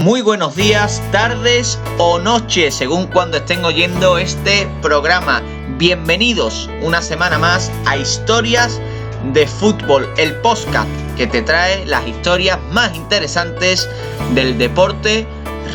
Muy buenos días, tardes o noches, según cuando estén oyendo este programa. Bienvenidos una semana más a Historias de Fútbol, el podcast que te trae las historias más interesantes del deporte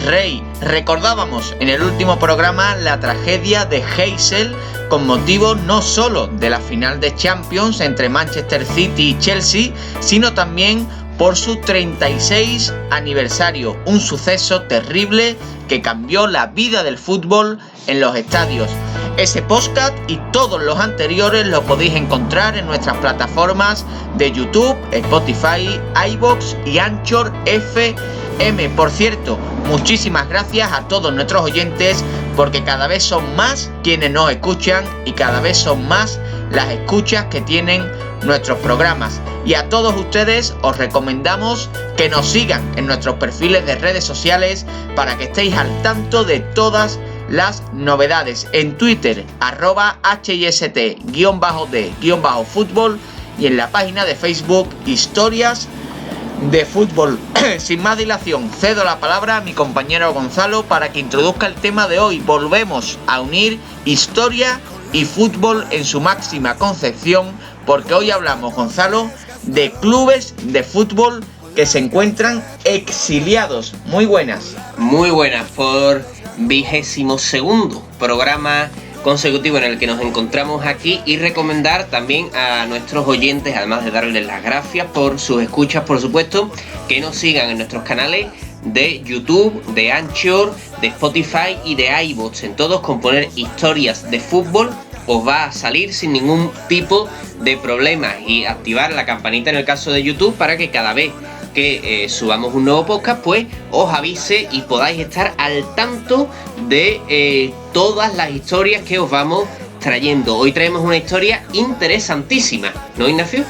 rey. Recordábamos en el último programa la tragedia de Heysel con motivo no solo de la final de Champions entre Manchester City y Chelsea, sino también por su 36 aniversario, un suceso terrible que cambió la vida del fútbol en los estadios. Ese podcast y todos los anteriores lo podéis encontrar en nuestras plataformas de YouTube, Spotify, iVoox y Anchor FM. Por cierto, muchísimas gracias a todos nuestros oyentes, porque cada vez son más quienes nos escuchan y cada vez son más las escuchas que tienen nuestros programas. Y a todos ustedes os recomendamos que nos sigan en nuestros perfiles de redes sociales para que estéis al tanto de todas las novedades. En Twitter, @HIST_D_fútbol y en la página de Facebook, Historias de Fútbol. Sin más dilación, cedo la palabra a mi compañero Gonzalo para que introduzca el tema de hoy. Volvemos a unir historia y fútbol en su máxima concepción, porque hoy hablamos, Gonzalo, de clubes de fútbol que se encuentran exiliados. Muy buenas. Muy buenas, por 22º programa consecutivo en el que nos encontramos aquí, y recomendar también a nuestros oyentes, además de darles las gracias por sus escuchas, por supuesto, que nos sigan en nuestros canales de YouTube, de Anchor, de Spotify y de iVoox. En todos, con poner Historias de Fútbol os va a salir sin ningún tipo de problema, y activar la campanita en el caso de YouTube para que cada vez que subamos un nuevo podcast pues os avise y podáis estar al tanto de todas las historias que os vamos trayendo. Hoy traemos una historia interesantísima, ¿no, Ignacio?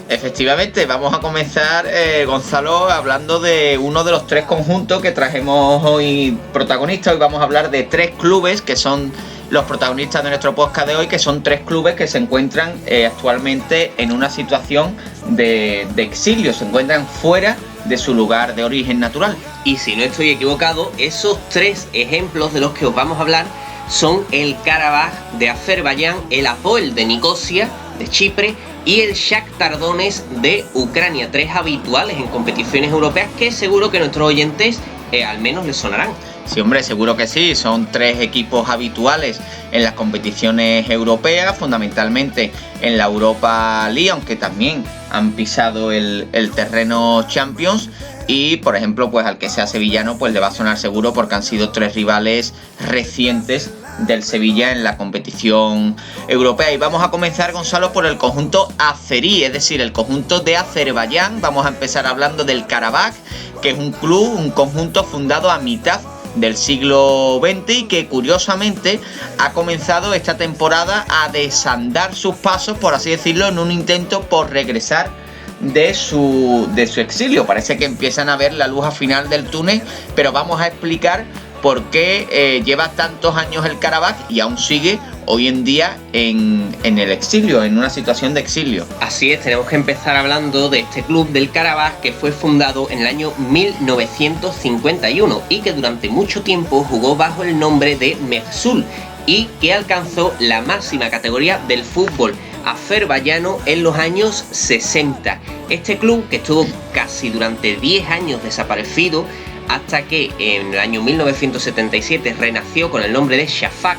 Efectivamente, vamos a comenzar, Gonzalo, hablando de uno de los tres conjuntos que trajimos hoy protagonistas. Hoy vamos a hablar de tres clubes que son los protagonistas de nuestro podcast de hoy, que son tres clubes que se encuentran actualmente en una situación de exilio, se encuentran fuera de su lugar de origen natural. Y si no estoy equivocado, esos tres ejemplos de los que os vamos a hablar son el Karabaj de Azerbaiyán, el Apoel de Nicosia de Chipre y el Shakhtar Donetsk de Ucrania, tres habituales en competiciones europeas que seguro que nuestros oyentes al menos les sonarán. Sí, hombre, seguro que sí. Son tres equipos habituales en las competiciones europeas, fundamentalmente en la Europa League, aunque también han pisado el terreno Champions. Y, por ejemplo, pues al que sea sevillano, pues le va a sonar seguro, porque han sido tres rivales recientes del Sevilla en la competición europea. Y vamos a comenzar, Gonzalo, por el conjunto azerí, es decir, el conjunto de Azerbaiyán. Vamos a empezar hablando del Karabaj, que es un club, un conjunto fundado a mitad del siglo XX y que curiosamente ha comenzado esta temporada a desandar sus pasos, por así decirlo, en un intento por regresar de su exilio. Parece que empiezan a ver la luz al final del túnel, pero vamos a explicar por qué lleva tantos años el Karabaj y aún sigue hoy en día en el exilio, en una situación de exilio. Así es, tenemos que empezar hablando de este club del Karabaj, que fue fundado en el año 1951 y que durante mucho tiempo jugó bajo el nombre de Mehsul, y que alcanzó la máxima categoría del fútbol azerbaiyano en los años 60. Este club, que estuvo casi durante 10 años desaparecido, hasta que en el año 1977 renació con el nombre de Shafak,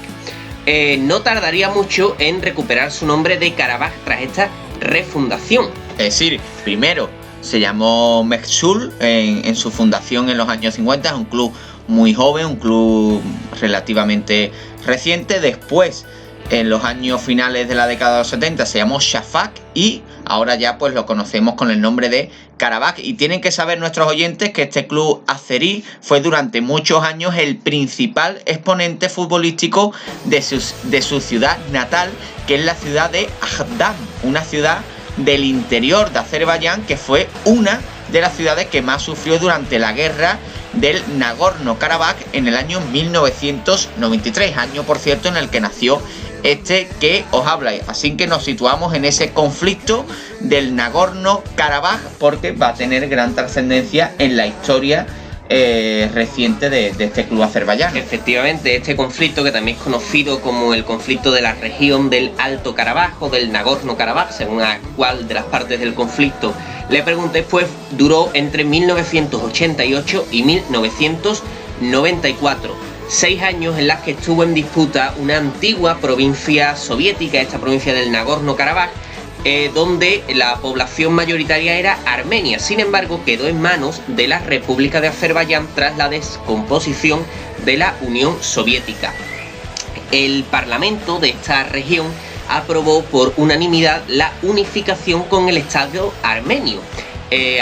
no tardaría mucho en recuperar su nombre de Karabaj tras esta refundación. Es decir, primero se llamó Mehsul en su fundación en los años 50, es un club muy joven, un club relativamente reciente. Después, en los años finales de la década de los 70, se llamó Shafak y ahora ya pues lo conocemos con el nombre de Karabaj. Y tienen que saber nuestros oyentes que este club azerí fue durante muchos años el principal exponente futbolístico de su ciudad natal, que es la ciudad de Aghdam, una ciudad del interior de Azerbaiyán, que fue una de las ciudades que más sufrió durante la guerra del Nagorno-Karabaj en el año 1993, año por cierto en el que nació este que os habla. Así que nos situamos en ese conflicto del Nagorno-Karabaj, porque va a tener gran trascendencia en la historia reciente de este club azerbaiyano. Efectivamente, este conflicto, que también es conocido como el conflicto de la región del Alto Karabaj o del Nagorno-Karabaj, según a cuál de las partes del conflicto le pregunté, pues duró entre 1988 y 1994. 6 años en las que estuvo en disputa una antigua provincia soviética, esta provincia del Nagorno-Karabaj, donde la población mayoritaria era armenia. Sin embargo, quedó en manos de la República de Azerbaiyán tras la descomposición de la Unión Soviética. El parlamento de esta región aprobó por unanimidad la unificación con el Estado armenio,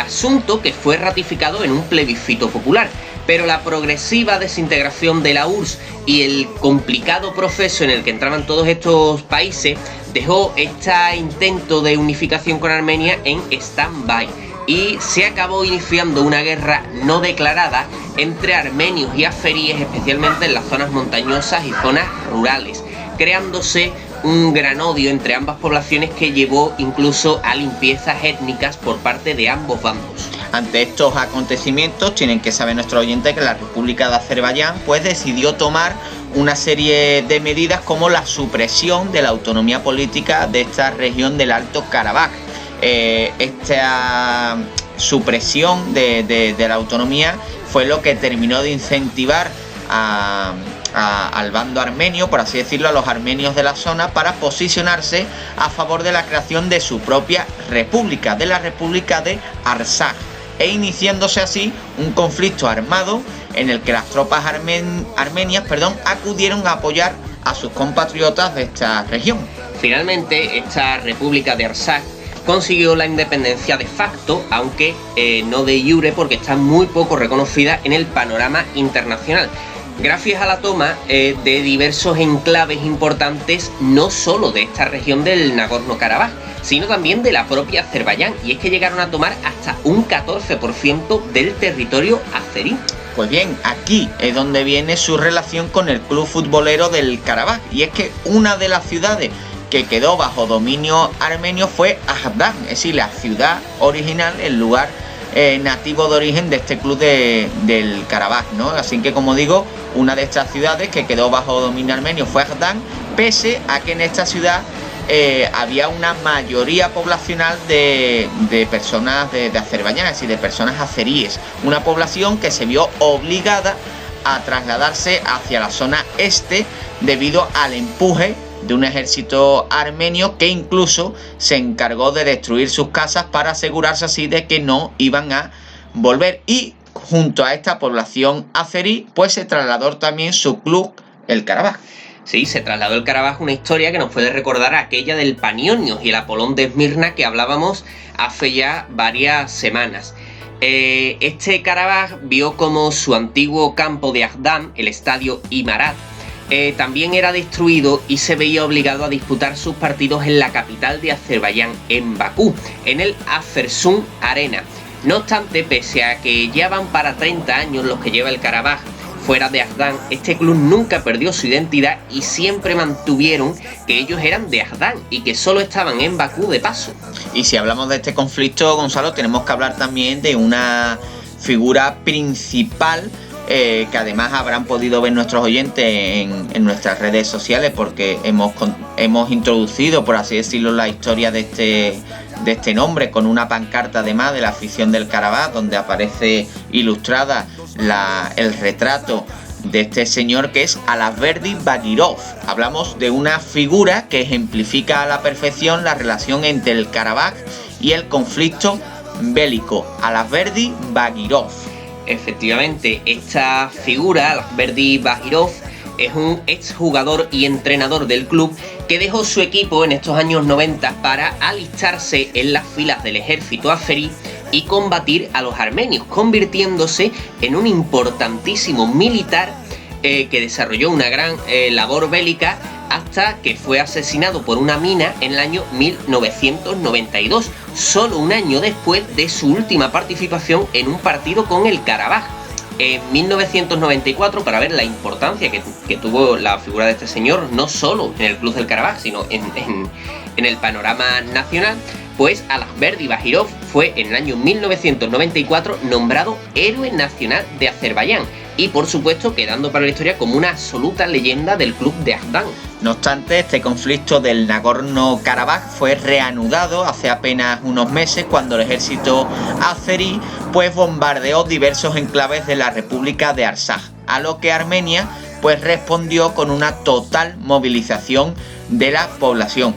asunto que fue ratificado en un plebiscito popular. Pero la progresiva desintegración de la URSS y el complicado proceso en el que entraban todos estos países dejó este intento de unificación con Armenia en stand-by y se acabó iniciando una guerra no declarada entre armenios y azeríes, especialmente en las zonas montañosas y zonas rurales, creándose un gran odio entre ambas poblaciones que llevó incluso a limpiezas étnicas por parte de ambos bandos. Ante estos acontecimientos, tienen que saber nuestros oyentes que la República de Azerbaiyán pues decidió tomar una serie de medidas como la supresión de la autonomía política de esta región del Alto Karabaj. Esta supresión de la autonomía fue lo que terminó de incentivar al bando armenio, por así decirlo, a los armenios de la zona, para posicionarse a favor de la creación de su propia república, de la República de Artsaj, e iniciándose así un conflicto armado en el que las tropas armenias acudieron a apoyar a sus compatriotas de esta región. Finalmente, esta República de Artsaj consiguió la independencia de facto, aunque no de jure, porque está muy poco reconocida en el panorama internacional, gracias a la toma de diversos enclaves importantes, no solo de esta región del Nagorno-Karabaj, sino también de la propia Azerbaiyán, y es que llegaron a tomar hasta un 14% del territorio azerí. Pues bien, aquí es donde viene su relación con el club futbolero del Karabaj, y es que una de las ciudades que quedó bajo dominio armenio fue Ahdam, es decir, la ciudad original, el lugar nativo de origen de este club del Karabaj, ¿no? Así que, como digo, una de estas ciudades que quedó bajo dominio armenio fue Ahdam, pese a que en esta ciudad había una mayoría poblacional de personas de Azerbaiyán, es decir, de personas azeríes, una población que se vio obligada a trasladarse hacia la zona este debido al empuje de un ejército armenio que incluso se encargó de destruir sus casas para asegurarse así de que no iban a volver. Y junto a esta población azerí, pues se trasladó también su club, el Karabaj. Sí, se trasladó el Karabaj, una historia que nos puede recordar a aquella del Panionios y el Apolón de Esmirna que hablábamos hace ya varias semanas. Este Karabaj vio como su antiguo campo de Ahdam, el estadio Imarat, también era destruido y se veía obligado a disputar sus partidos en la capital de Azerbaiyán, en Bakú, en el Azersun Arena. No obstante, pese a que ya van para 30 años los que lleva el Karabaj fuera de Ahdam, este club nunca perdió su identidad y siempre mantuvieron que ellos eran de Ahdam y que solo estaban en Bakú de paso. Y si hablamos de este conflicto, Gonzalo, tenemos que hablar también de una figura principal que además habrán podido ver nuestros oyentes en nuestras redes sociales, porque hemos introducido, por así decirlo, la historia de este nombre con una pancarta además de la afición del Karabaj, donde aparece ilustrada el retrato de este señor, que es Alasverdi Bagirov. Hablamos de una figura que ejemplifica a la perfección la relación entre el Karabaj y el conflicto bélico, Alasverdi Bagirov. Efectivamente, esta figura, Alasverdi Bagirov, es un exjugador y entrenador del club que dejó su equipo en estos años 90 para alistarse en las filas del ejército azerí y combatir a los armenios, convirtiéndose en un importantísimo militar que desarrolló una gran labor bélica hasta que fue asesinado por una mina en el año 1992, solo un año después de su última participación en un partido con el Karabaj. En 1994, para ver la importancia que tuvo la figura de este señor, no solo en el club del Karabaj, sino en el panorama nacional, pues Alazberdi Bajirov fue en el año 1994 nombrado Héroe Nacional de Azerbaiyán y por supuesto quedando para la historia como una absoluta leyenda del club de Ajdam. No obstante, este conflicto del Nagorno-Karabaj fue reanudado hace apenas unos meses cuando el ejército azerí pues bombardeó diversos enclaves de la República de Artsaj, a lo que Armenia pues respondió con una total movilización de la población.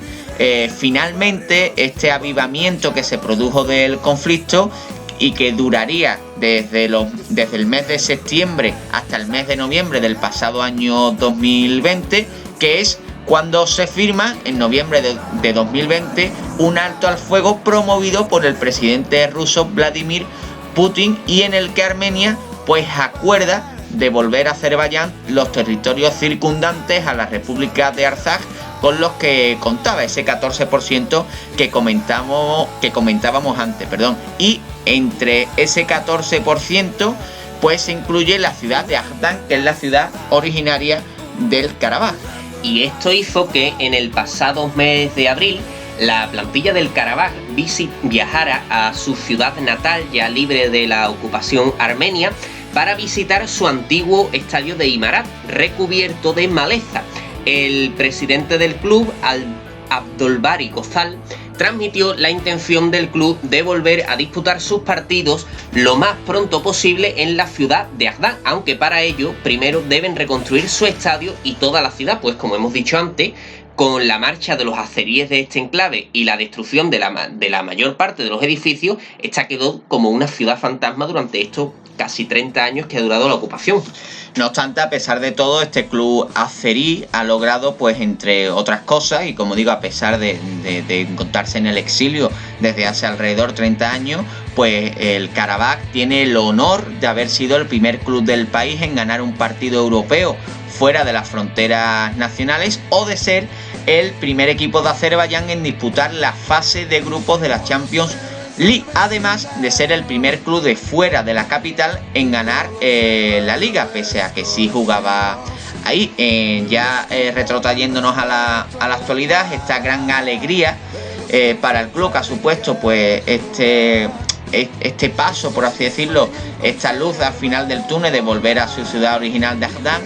Finalmente, este avivamiento que se produjo del conflicto y que duraría desde el mes de septiembre hasta el mes de noviembre del pasado año 2020, que es cuando se firma en noviembre de 2020 un alto al fuego promovido por el presidente ruso Vladimir Putin y en el que Armenia pues acuerda devolver a Azerbaiyán los territorios circundantes a la República de Artsaj con los que contaba ese 14% que comentábamos antes, y entre ese 14% pues se incluye la ciudad de Ajdam, que es la ciudad originaria del Karabaj. Y esto hizo que en el pasado mes de abril la plantilla del Karabaj viajara a su ciudad natal, ya libre de la ocupación armenia, para visitar su antiguo estadio de Imarat, recubierto de maleza. El presidente del club, Abdolbari Gozal, transmitió la intención del club de volver a disputar sus partidos lo más pronto posible en la ciudad de Ajdam, aunque para ello primero deben reconstruir su estadio y toda la ciudad, pues como hemos dicho antes, con la marcha de los azeríes de este enclave y la destrucción de la mayor parte de los edificios, esta quedó como una ciudad fantasma durante estos casi 30 años que ha durado la ocupación. No obstante, a pesar de todo, este club azerí ha logrado, pues entre otras cosas, y como digo, a pesar de encontrarse en el exilio desde hace alrededor 30 años, pues el Karabaj tiene el honor de haber sido el primer club del país en ganar un partido europeo fuera de las fronteras nacionales o de ser el primer equipo de Azerbaiyán en disputar la fase de grupos de la Champions League, además de ser el primer club de fuera de la capital en ganar la liga, pese a que sí jugaba ahí. Retrotrayéndonos a la actualidad, esta gran alegría para el club que ha supuesto pues este paso, por así decirlo, esta luz al final del túnel de volver a su ciudad original de Ajdam,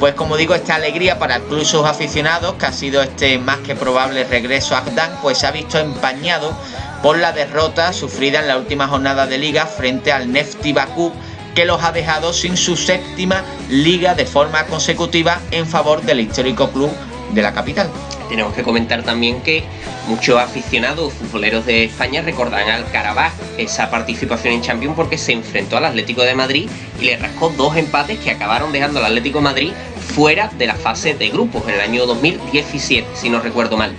pues como digo, esta alegría para el club y sus aficionados, que ha sido este más que probable regreso a Ajdam, pues se ha visto empañado por la derrota sufrida en la última jornada de liga frente al Nefti Bakú, que los ha dejado sin su séptima liga de forma consecutiva en favor del histórico club de la capital. Tenemos que comentar también que muchos aficionados futboleros de España recordarán al Karabaj esa participación en Champions porque se enfrentó al Atlético de Madrid y le rascó 2 empates que acabaron dejando al Atlético de Madrid fuera de la fase de grupos en el año 2017, si no recuerdo mal.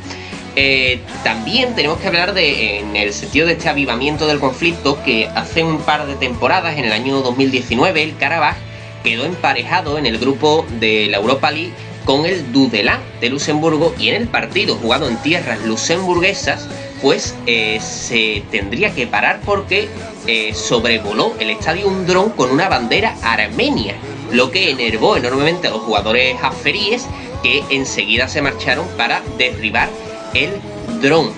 También tenemos que hablar en el sentido de este avivamiento del conflicto, que hace un par de temporadas, en el año 2019, el Karabaj quedó emparejado en el grupo de la Europa League con el Dudelange de Luxemburgo, y en el partido jugado en tierras luxemburguesas pues se tendría que parar porque sobrevoló el estadio un dron con una bandera armenia, lo que enervó enormemente a los jugadores azeríes, que enseguida se marcharon para derribar el dron.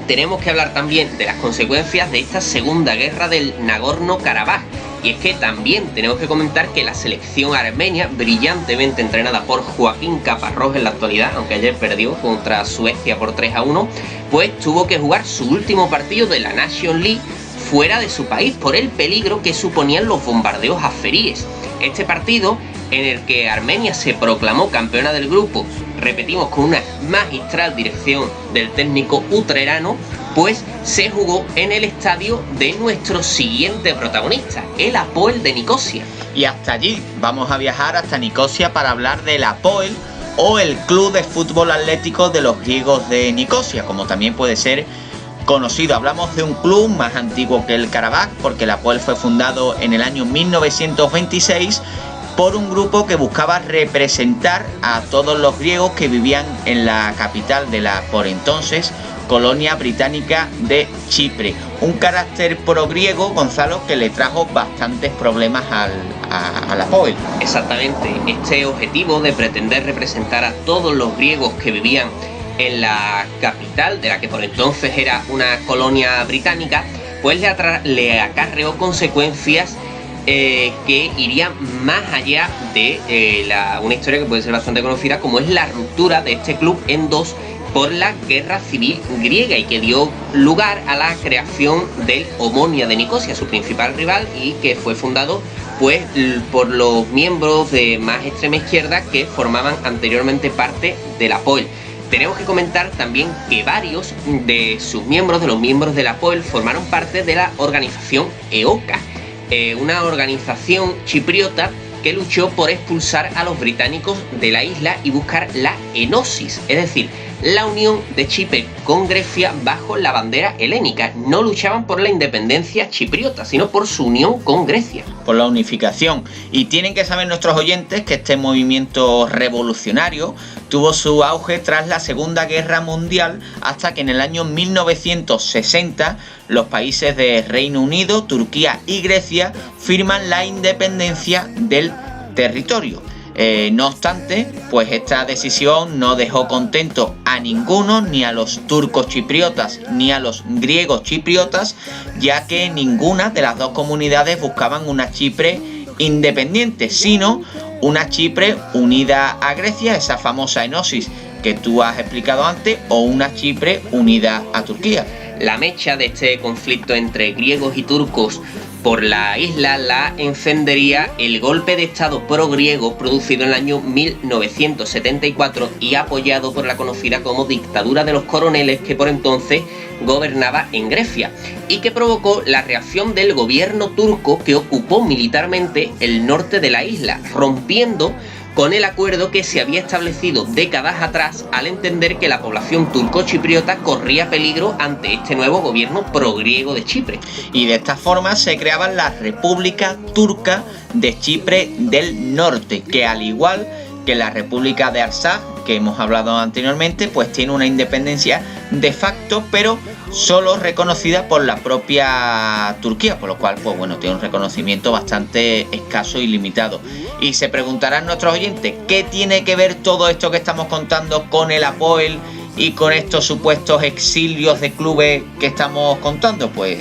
Tenemos que hablar también de las consecuencias de esta segunda guerra del Nagorno-Karabaj, y es que también tenemos que comentar que la selección armenia, brillantemente entrenada por Joaquín Caparrós en la actualidad, aunque ayer perdió contra Suecia por 3-1, pues tuvo que jugar su último partido de la Nations League fuera de su país por el peligro que suponían los bombardeos azeríes. Este partido, en el que Armenia se proclamó campeona del grupo, repetimos, con una magistral dirección del técnico utrerano, pues se jugó en el estadio de nuestro siguiente protagonista, el Apoel de Nicosia. Y hasta allí vamos a viajar, hasta Nicosia, para hablar del Apoel, o el club de fútbol atlético de los griegos de Nicosia, como también puede ser conocido. Hablamos de un club más antiguo que el Karabaj, porque el Apoel fue fundado en el año 1926 por un grupo que buscaba representar a todos los griegos que vivían en la capital de la, por entonces, colonia británica de Chipre. Un carácter pro-griego, Gonzalo, que le trajo bastantes problemas al Apoel. Exactamente, este objetivo de pretender representar a todos los griegos que vivían en la capital, de la que por entonces era una colonia británica, pues le acarreó consecuencias que irían más allá de una historia que puede ser bastante conocida, como es la ruptura de este club en dos por la guerra civil griega, y que dio lugar a la creación del Omonia de Nicosia, su principal rival, y que fue fundado pues por los miembros de más extrema izquierda que formaban anteriormente parte del Apoel. Tenemos que comentar también que varios de sus miembros, de los miembros del Apoel, formaron parte de la organización EOKA, una organización chipriota que luchó por expulsar a los británicos de la isla y buscar la enosis, es decir, la unión de Chipre con Grecia bajo la bandera helénica. No luchaban por la independencia chipriota, sino por su unión con Grecia. Por la unificación. Y tienen que saber nuestros oyentes que este movimiento revolucionario tuvo su auge tras la Segunda Guerra Mundial, hasta que en el año 1960 los países de Reino Unido, Turquía y Grecia firman la independencia del territorio. No obstante, pues esta decisión no dejó contento a ninguno, ni a los turcos chipriotas ni a los griegos chipriotas, ya que ninguna de las dos comunidades buscaban una Chipre independiente, sino una Chipre unida a Grecia, esa famosa enosis que tú has explicado antes, o una Chipre unida a Turquía. La mecha de este conflicto entre griegos y turcos por la isla la encendería el golpe de estado pro-griego producido en el año 1974 y apoyado por la conocida como dictadura de los coroneles, que por entonces gobernaba en Grecia, y que provocó la reacción del gobierno turco, que ocupó militarmente el norte de la isla, rompiendo con el acuerdo que se había establecido décadas atrás, al entender que la población turco-chipriota corría peligro ante este nuevo gobierno progriego de Chipre. Y de esta forma se creaba la República Turca de Chipre del Norte, que al igual que la República de Arsaj, que hemos hablado anteriormente, pues tiene una independencia de facto, pero solo reconocida por la propia Turquía, por lo cual, pues bueno, tiene un reconocimiento bastante escaso y limitado. Y se preguntarán nuestros oyentes, ¿qué tiene que ver todo esto que estamos contando con el Apoel y con estos supuestos exilios de clubes que estamos contando? Pues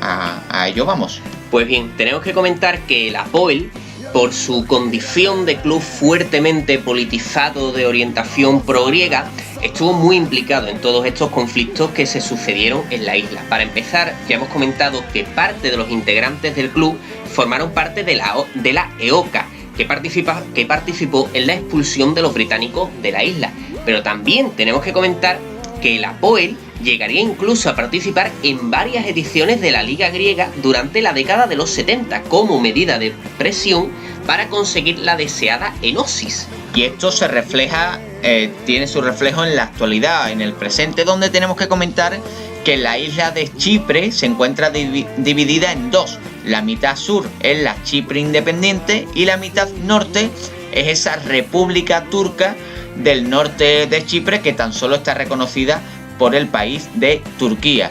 a ello vamos. Pues bien, tenemos que comentar que el Apoel, por su condición de club fuertemente politizado de orientación pro-griega, estuvo muy implicado en todos estos conflictos que se sucedieron en la isla. Para empezar, ya hemos comentado que parte de los integrantes del club formaron parte de la EOKA, que participó en la expulsión de los británicos de la isla. Pero también tenemos que comentar que el Apoel llegaría incluso a participar en varias ediciones de la Liga Griega durante la década de los 70 como medida de presión para conseguir la deseada enosis. Y esto se refleja, tiene su reflejo en la actualidad, en el presente, donde tenemos que comentar que la isla de Chipre se encuentra dividida en dos. La mitad sur es la Chipre independiente y la mitad norte es esa República Turca del norte de Chipre, que tan solo está reconocida por el país de Turquía.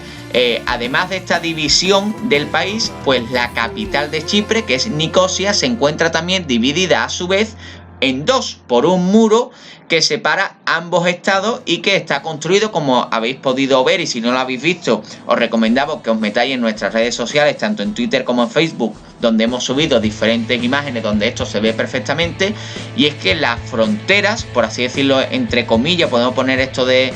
Además de esta división del país, pues la capital de Chipre, que es Nicosia, se encuentra también dividida a su vez en dos por un muro que separa ambos estados y que está construido, como habéis podido ver, y si no lo habéis visto, os recomendamos que os metáis en nuestras redes sociales, tanto en Twitter como en Facebook, donde hemos subido diferentes imágenes donde esto se ve perfectamente. Y es que las fronteras, por así decirlo, entre comillas, podemos poner esto de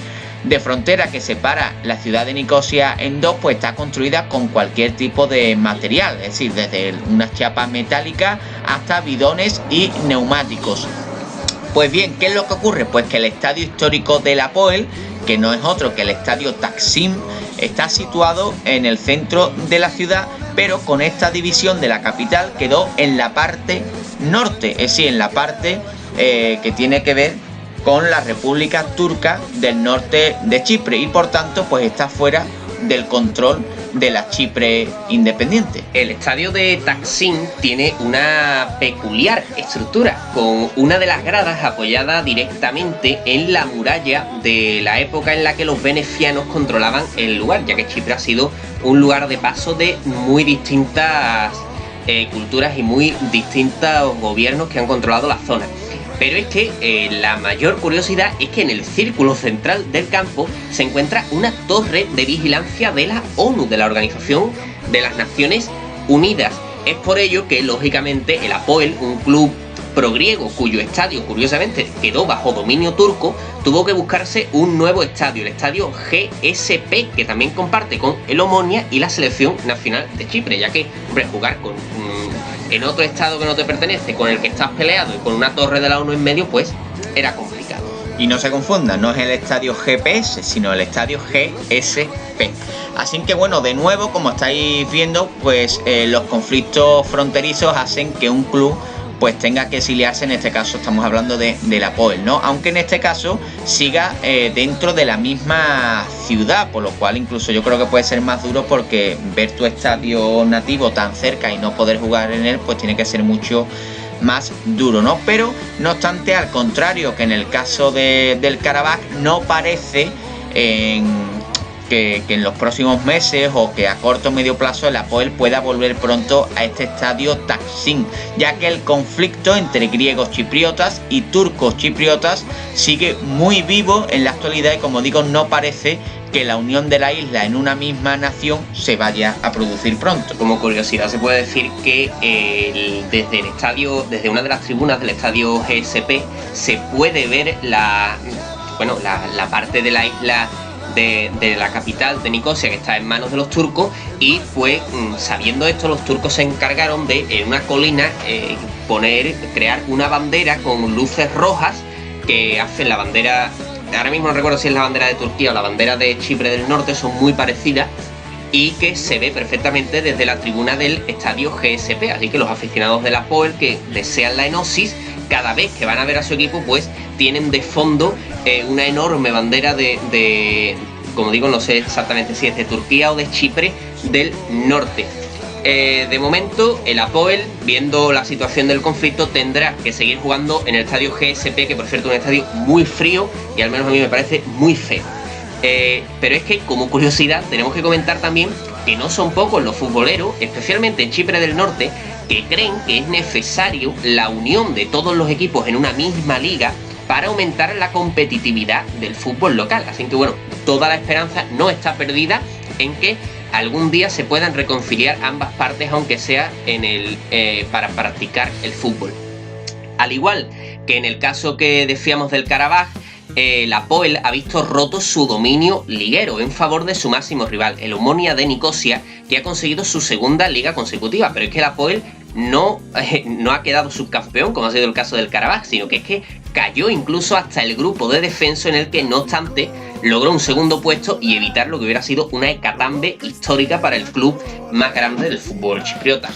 frontera que separa la ciudad de Nicosia en dos, pues está construida con cualquier tipo de material, es decir, desde unas chapas metálicas hasta bidones y neumáticos. Pues bien, ¿qué es lo que ocurre? Pues que el estadio histórico del Apoel, que no es otro que el estadio Taksim, está situado en el centro de la ciudad, pero con esta división de la capital quedó en la parte norte, es decir, en la parte que tiene que ver con la República Turca del norte de Chipre, y por tanto pues está fuera del control de la Chipre independiente. El estadio de Taksim tiene una peculiar estructura, con una de las gradas apoyada directamente en la muralla de la época en la que los venecianos controlaban el lugar, ya que Chipre ha sido un lugar de paso de muy distintas culturas y muy distintos gobiernos que han controlado la zona. Pero es que la mayor curiosidad es que en el círculo central del campo se encuentra una torre de vigilancia de la ONU, de la Organización de las Naciones Unidas. Es por ello que, lógicamente, el Apoel, un club progriego cuyo estadio, curiosamente, quedó bajo dominio turco, tuvo que buscarse un nuevo estadio, el estadio GSP, que también comparte con el Omonia y la Selección Nacional de Chipre, ya que, hombre, jugar en otro estado que no te pertenece, con el que estás peleado y con una torre de la ONU en medio, pues era complicado. Y no se confundan, no es el estadio GPS, sino el estadio GSP. Así que bueno, de nuevo, como estáis viendo, pues los conflictos fronterizos hacen que un club pues tenga que exiliarse. En este caso estamos hablando del Apoel, ¿no? Aunque en este caso siga dentro de la misma ciudad, por lo cual incluso yo creo que puede ser más duro, porque ver tu estadio nativo tan cerca y no poder jugar en él, pues tiene que ser mucho más duro, ¿no? Pero no obstante, al contrario que en el caso del Karabaj, no parece que en los próximos meses o que a corto o medio plazo el Apoel pueda volver pronto a este estadio Taksim, ya que el conflicto entre griegos chipriotas y turcos chipriotas sigue muy vivo en la actualidad y, como digo, no parece que la unión de la isla en una misma nación se vaya a producir pronto. Como curiosidad se puede decir que desde una de las tribunas del estadio GSP se puede ver la parte de la isla de la capital de Nicosia, que está en manos de los turcos, y pues sabiendo esto, los turcos se encargaron de en una colina crear una bandera con luces rojas que hacen la bandera, ahora mismo no recuerdo si es la bandera de Turquía o la bandera de Chipre del Norte, son muy parecidas, y que se ve perfectamente desde la tribuna del estadio GSP, así que los aficionados del Apoel que desean la enosis, cada vez que van a ver a su equipo, pues tienen de fondo una enorme bandera como digo, no sé exactamente si es de Turquía o de Chipre del Norte. De momento, el Apoel, viendo la situación del conflicto, tendrá que seguir jugando en el estadio GSP, que por cierto es un estadio muy frío y al menos a mí me parece muy feo. Pero es que, como curiosidad, tenemos que comentar también que no son pocos los futboleros, especialmente en Chipre del Norte, que creen que es necesario la unión de todos los equipos en una misma liga para aumentar la competitividad del fútbol local. Así que bueno, toda la esperanza no está perdida en que algún día se puedan reconciliar ambas partes, aunque sea para practicar el fútbol. Al igual que en el caso que decíamos del Karabaj, el Apoel ha visto roto su dominio liguero en favor de su máximo rival, el Omonia de Nicosia, que ha conseguido su segunda liga consecutiva. Pero es que el Apoel no ha quedado subcampeón, como ha sido el caso del Karabaj, sino que es que cayó incluso hasta el grupo de descenso, en el que, no obstante, logró un segundo puesto y evitar lo que hubiera sido una hecatombe histórica para el club más grande del fútbol chipriota.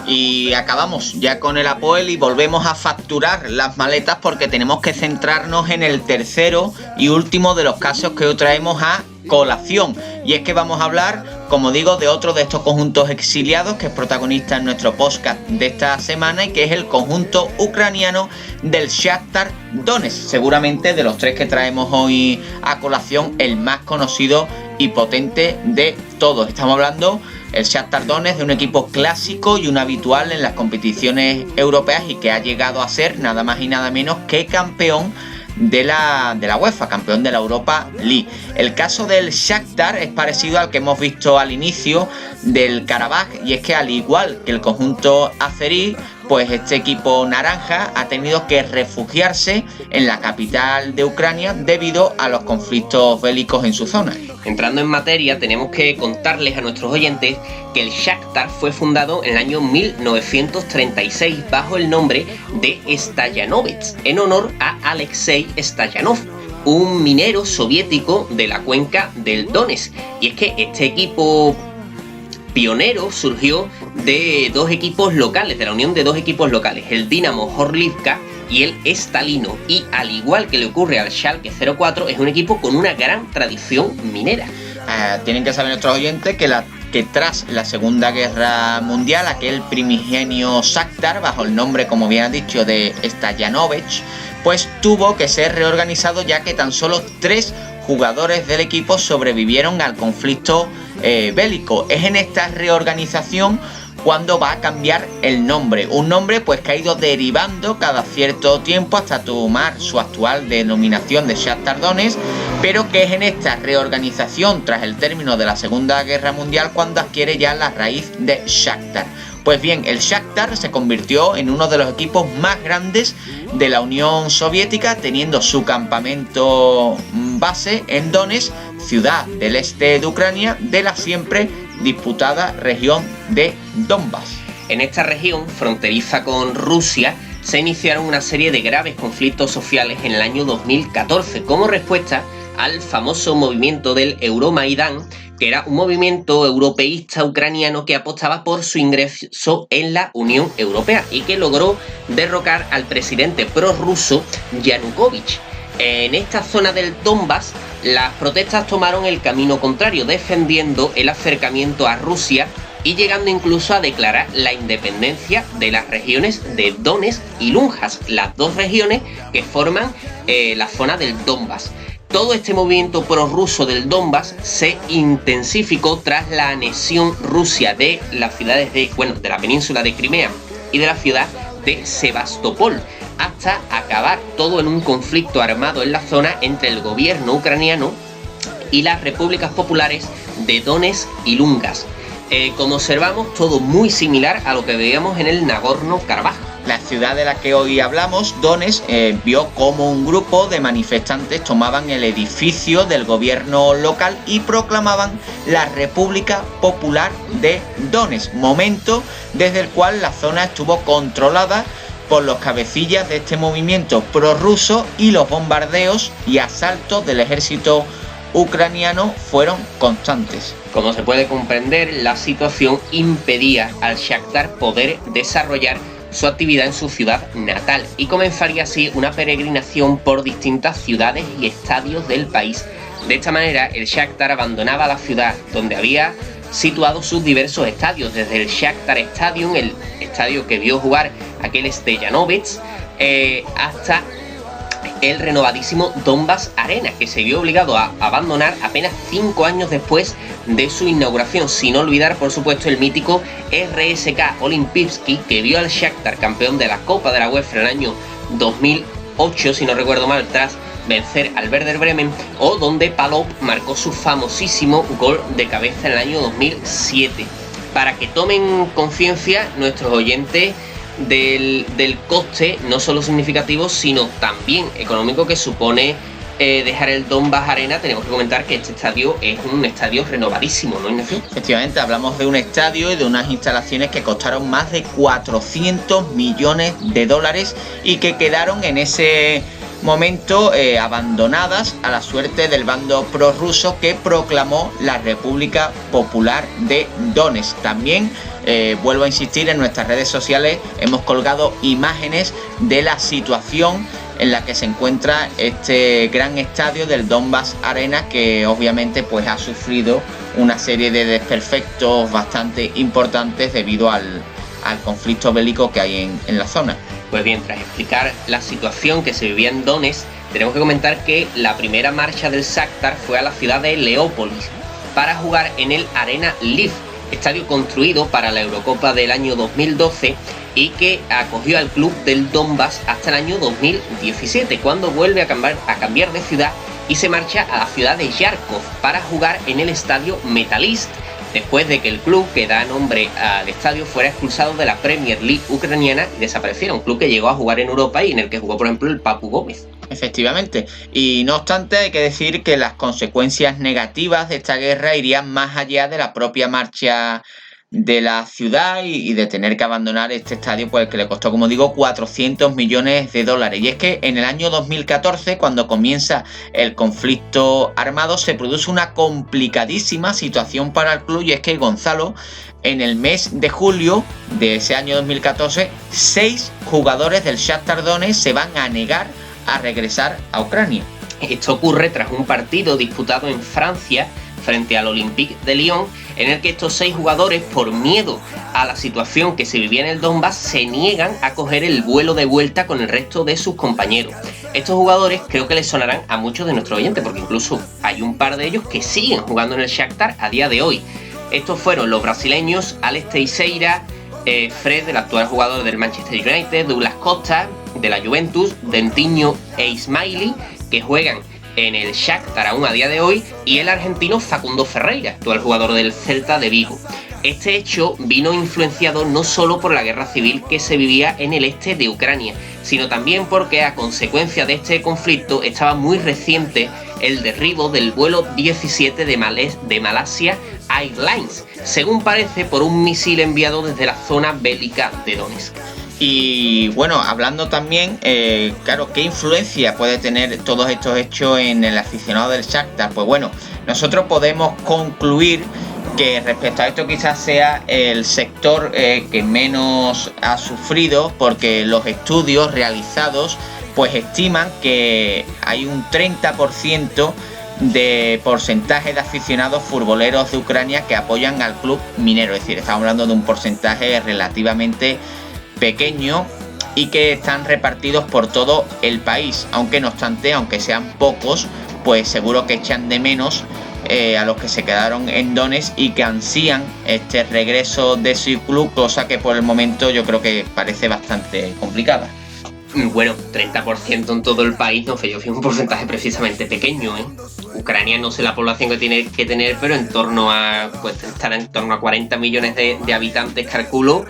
Y acabamos ya con el Apoel y volvemos a facturar las maletas, porque tenemos que centrarnos en el tercero y último de los casos que hoy traemos a colación. Y es que vamos a hablar, como digo, de otro de estos conjuntos exiliados que es protagonista en nuestro podcast de esta semana, y que es el conjunto ucraniano del Shakhtar Donetsk. Seguramente de los tres que traemos hoy a colación, el más conocido y potente de todos. Estamos hablando el Shakhtar Donetsk, de un equipo clásico y un habitual en las competiciones europeas, y que ha llegado a ser nada más y nada menos que campeón de la UEFA, campeón de la Europa League. El caso del Shakhtar es parecido al que hemos visto al inicio del Karabaj, y es que, al igual que el conjunto azerí, pues este equipo naranja ha tenido que refugiarse en la capital de Ucrania debido a los conflictos bélicos en su zona. Entrando en materia, tenemos que contarles a nuestros oyentes que el Shakhtar fue fundado en el año 1936 bajo el nombre de Stayanovets, en honor a Alexei Stayanov, un minero soviético de la cuenca del Donetsk. Y es que este equipo pionero surgió de dos equipos locales, de la unión de dos equipos locales, el Dinamo Horlivka y el Stalino, y al igual que le ocurre al Schalke 04, es un equipo con una gran tradición minera. Tienen que saber nuestros oyentes que tras la Segunda Guerra Mundial, aquel primigenio Shakhtar, bajo el nombre, como bien ha dicho, de Stayanovich, pues tuvo que ser reorganizado, ya que tan solo 3 jugadores del equipo sobrevivieron al conflicto bélico. Es en esta reorganización cuando va a cambiar el nombre. Un nombre pues que ha ido derivando cada cierto tiempo hasta tomar su actual denominación de Shakhtar Donetsk, pero que es en esta reorganización tras el término de la Segunda Guerra Mundial cuando adquiere ya la raíz de Shakhtar. Pues bien, el Shakhtar se convirtió en uno de los equipos más grandes de la Unión Soviética, teniendo su campamento base en Donetsk, ciudad del este de Ucrania, de la siempre disputada región de Donbass. En esta región, fronteriza con Rusia, se iniciaron una serie de graves conflictos sociales en el año 2014 como respuesta al famoso movimiento del Euromaidán, que era un movimiento europeísta ucraniano que apostaba por su ingreso en la Unión Europea y que logró derrocar al presidente prorruso Yanukovych. En esta zona del Donbass, las protestas tomaron el camino contrario, defendiendo el acercamiento a Rusia y llegando incluso a declarar la independencia de las regiones de Donetsk y Luhansk, las dos regiones que forman la zona del Donbass. Todo este movimiento prorruso del Donbass se intensificó tras la anexión rusa de las ciudades de la península de Crimea y de la ciudad de Sebastopol, hasta acabar todo en un conflicto armado en la zona entre el gobierno ucraniano y las repúblicas populares de Donetsk y Luhansk. Como observamos, todo muy similar a lo que veíamos en el Nagorno-Karabaj. La ciudad de la que hoy hablamos, Donetsk, vio cómo un grupo de manifestantes tomaban el edificio del gobierno local y proclamaban la República Popular de Donetsk, momento desde el cual la zona estuvo controlada por los cabecillas de este movimiento prorruso y los bombardeos y asaltos del ejército ucraniano fueron constantes. Como se puede comprender, la situación impedía al Shakhtar poder desarrollar su actividad en su ciudad natal y comenzaría así una peregrinación por distintas ciudades y estadios del país. De esta manera, el Shakhtar abandonaba la ciudad donde había situado sus diversos estadios, desde el Shakhtar Stadium, el estadio que vio jugar aquel Steyanovets, hasta el renovadísimo Donbass Arena, que se vio obligado a abandonar apenas 5 años después de su inauguración, sin olvidar por supuesto el mítico RSK Olimpijski, que vio al Shakhtar campeón de la Copa de la UEFA en el año 2008, si no recuerdo mal, tras vencer al Werder Bremen, o donde Palop marcó su famosísimo gol de cabeza en el año 2007. Para que tomen conciencia nuestros oyentes del coste no solo significativo sino también económico que supone dejar el Donbass Arena, tenemos que comentar que este estadio es un estadio renovadísimo, ¿no, Ignacio? Efectivamente, hablamos de un estadio y de unas instalaciones que costaron más de 400 millones de dólares y que quedaron en ese momento abandonadas a la suerte del bando prorruso que proclamó la República Popular de Donetsk. También vuelvo a insistir, en nuestras redes sociales hemos colgado imágenes de la situación en la que se encuentra este gran estadio del Donbass Arena, que obviamente pues ha sufrido una serie de desperfectos bastante importantes debido al conflicto bélico que hay en la zona. Pues bien, tras explicar la situación que se vivía en Donetsk, tenemos que comentar que la primera marcha del Shakhtar fue a la ciudad de Leópolis para jugar en el Arena Lviv, estadio construido para la Eurocopa del año 2012 y que acogió al club del Donbass hasta el año 2017, cuando vuelve a cambiar de ciudad y se marcha a la ciudad de Yarkov para jugar en el estadio Metalist, después de que el club que da nombre al estadio fuera expulsado de la Premier League ucraniana y desapareciera, un club que llegó a jugar en Europa y en el que jugó por ejemplo el Papu Gómez. Efectivamente, y no obstante hay que decir que las consecuencias negativas de esta guerra irían más allá de la propia marcha de la ciudad y de tener que abandonar este estadio, pues que le costó, como digo, 400 millones de dólares. Y es que en el año 2014, cuando comienza el conflicto armado, se produce una complicadísima situación para el club, y es que Gonzalo, en el mes de julio de ese año 2014, 6 jugadores del Shakhtar Donetsk se van a negar a regresar a Ucrania. Esto ocurre tras un partido disputado en Francia frente al Olympique de Lyon, en el que estos 6 jugadores, por miedo a la situación que se vivía en el Donbass, se niegan a coger el vuelo de vuelta con el resto de sus compañeros. Estos jugadores creo que les sonarán a muchos de nuestros oyentes, porque incluso hay un par de ellos que siguen jugando en el Shakhtar a día de hoy. Estos fueron los brasileños Alex Teixeira, Fred, el actual jugador del Manchester United, Douglas Costa, de la Juventus, Dentinho e Ismaili, que juegan en el Shakhtar aún a día de hoy, y el argentino Facundo Ferreira, actual jugador del Celta de Vigo. Este hecho vino influenciado no solo por la guerra civil que se vivía en el este de Ucrania, sino también porque a consecuencia de este conflicto estaba muy reciente el derribo del vuelo 17 de Malaysia Airlines, según parece por un misil enviado desde la zona bélica de Donetsk. Y bueno, hablando también, claro, ¿qué influencia puede tener todos estos hechos en el aficionado del Shakhtar? Pues bueno, nosotros podemos concluir que respecto a esto quizás sea el sector que menos ha sufrido, porque los estudios realizados pues estiman que hay un 30% de porcentaje de aficionados futboleros de Ucrania que apoyan al club minero. Es decir, estamos hablando de un porcentaje relativamente pequeño y que están repartidos por todo el país, aunque no obstante, aunque sean pocos, pues seguro que echan de menos a los que se quedaron en Donetsk y que ansían este regreso de su club, cosa que por el momento yo creo que parece bastante complicada. Bueno, 30% en todo el país, no sé, yo fui un porcentaje precisamente pequeño, ¿eh? Ucrania no sé la población que tiene que tener, pero en torno a, pues estará en torno a 40 millones de habitantes, calculo.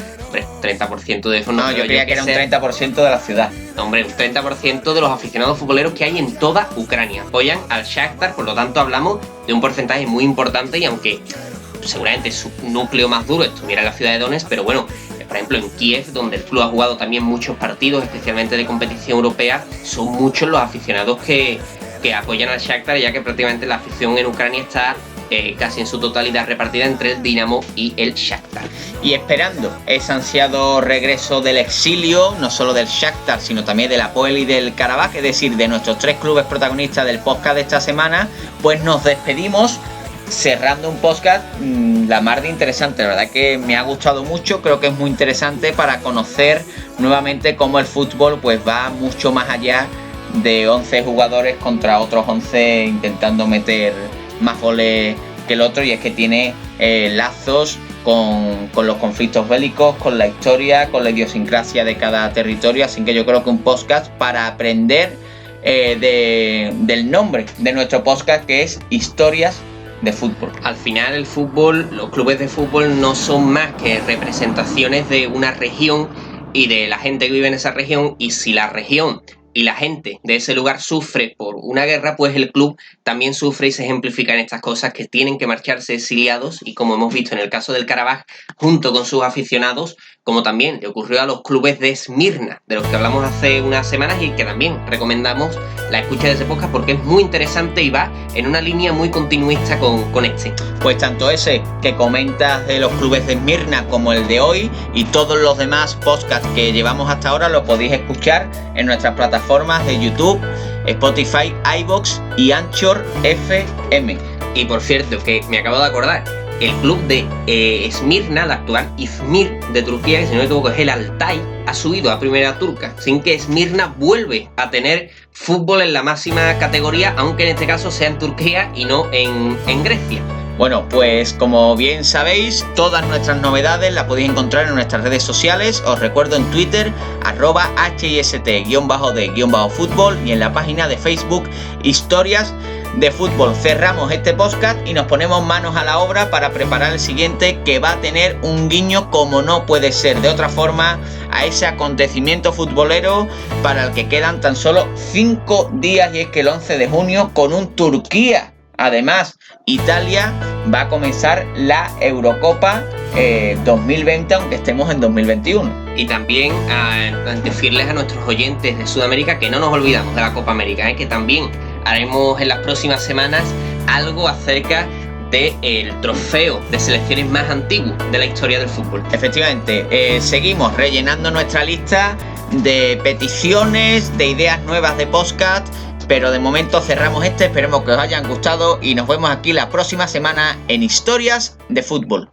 30% de eso no yo creía que era un 30% de la ciudad. Hombre, un 30% de los aficionados futboleros que hay en toda Ucrania apoyan al Shakhtar, por lo tanto hablamos de un porcentaje muy importante, y aunque seguramente su núcleo más duro estuviera en la ciudad de Donetsk, pero bueno, por ejemplo en Kiev, donde el club ha jugado también muchos partidos, especialmente de competición europea, son muchos los aficionados que apoyan al Shakhtar, ya que prácticamente la afición en Ucrania está casi en su totalidad repartida entre el Dinamo y el Shakhtar. Y esperando ese ansiado regreso del exilio, no solo del Shakhtar, sino también del Apoel y del Karabaj, es decir, de nuestros tres clubes protagonistas del podcast de esta semana, pues nos despedimos cerrando un podcast la mar de interesante. La verdad que me ha gustado mucho, creo que es muy interesante para conocer nuevamente cómo el fútbol pues va mucho más allá de 11 jugadores contra otros 11 intentando meter más goles que el otro, y es que tiene lazos con los conflictos bélicos, con la historia, con la idiosincrasia de cada territorio, así que yo creo que un podcast para aprender del nombre de nuestro podcast, que es Historias de Fútbol. Al final el fútbol, los clubes de fútbol no son más que representaciones de una región y de la gente que vive en esa región, y si la región y la gente de ese lugar sufre por una guerra, pues el club también sufre, y se ejemplifican estas cosas, que tienen que marcharse exiliados, y como hemos visto en el caso del Karabaj, junto con sus aficionados, como también le ocurrió a los clubes de Esmirna, de los que hablamos hace unas semanas, y que también recomendamos la escucha de ese podcast porque es muy interesante y va en una línea muy continuista con este. Pues tanto ese que comentas de los clubes de Esmirna como el de hoy, y todos los demás podcasts que llevamos hasta ahora, lo podéis escuchar en nuestras plataformas de YouTube, Spotify, iVoox y Anchor FM. Y por cierto, que me acabo de acordar, el club de Esmirna, el actual Izmir de Turquía, que si no me equivoco es el Altay, ha subido a primera turca, sin que Esmirna vuelve a tener fútbol en la máxima categoría, aunque en este caso sea en Turquía y no en Grecia. Bueno, pues como bien sabéis, todas nuestras novedades las podéis encontrar en nuestras redes sociales. Os recuerdo en Twitter, @HIST_de_fútbol, y en la página de Facebook, Historias de Fútbol. Cerramos este podcast y nos ponemos manos a la obra para preparar el siguiente, que va a tener un guiño, como no puede ser de otra forma, a ese acontecimiento futbolero para el que quedan tan solo 5 días, y es que el 11 de junio con un Turquía. Además, Italia va a comenzar la Eurocopa 2020, aunque estemos en 2021. Y también a decirles a nuestros oyentes de Sudamérica que no nos olvidamos de la Copa América, que también haremos en las próximas semanas algo acerca del trofeo de selecciones más antiguo de la historia del fútbol. Efectivamente, seguimos rellenando nuestra lista de peticiones, de ideas nuevas de podcast, pero de momento cerramos este. Esperemos que os hayan gustado y nos vemos aquí la próxima semana en Historias de Fútbol.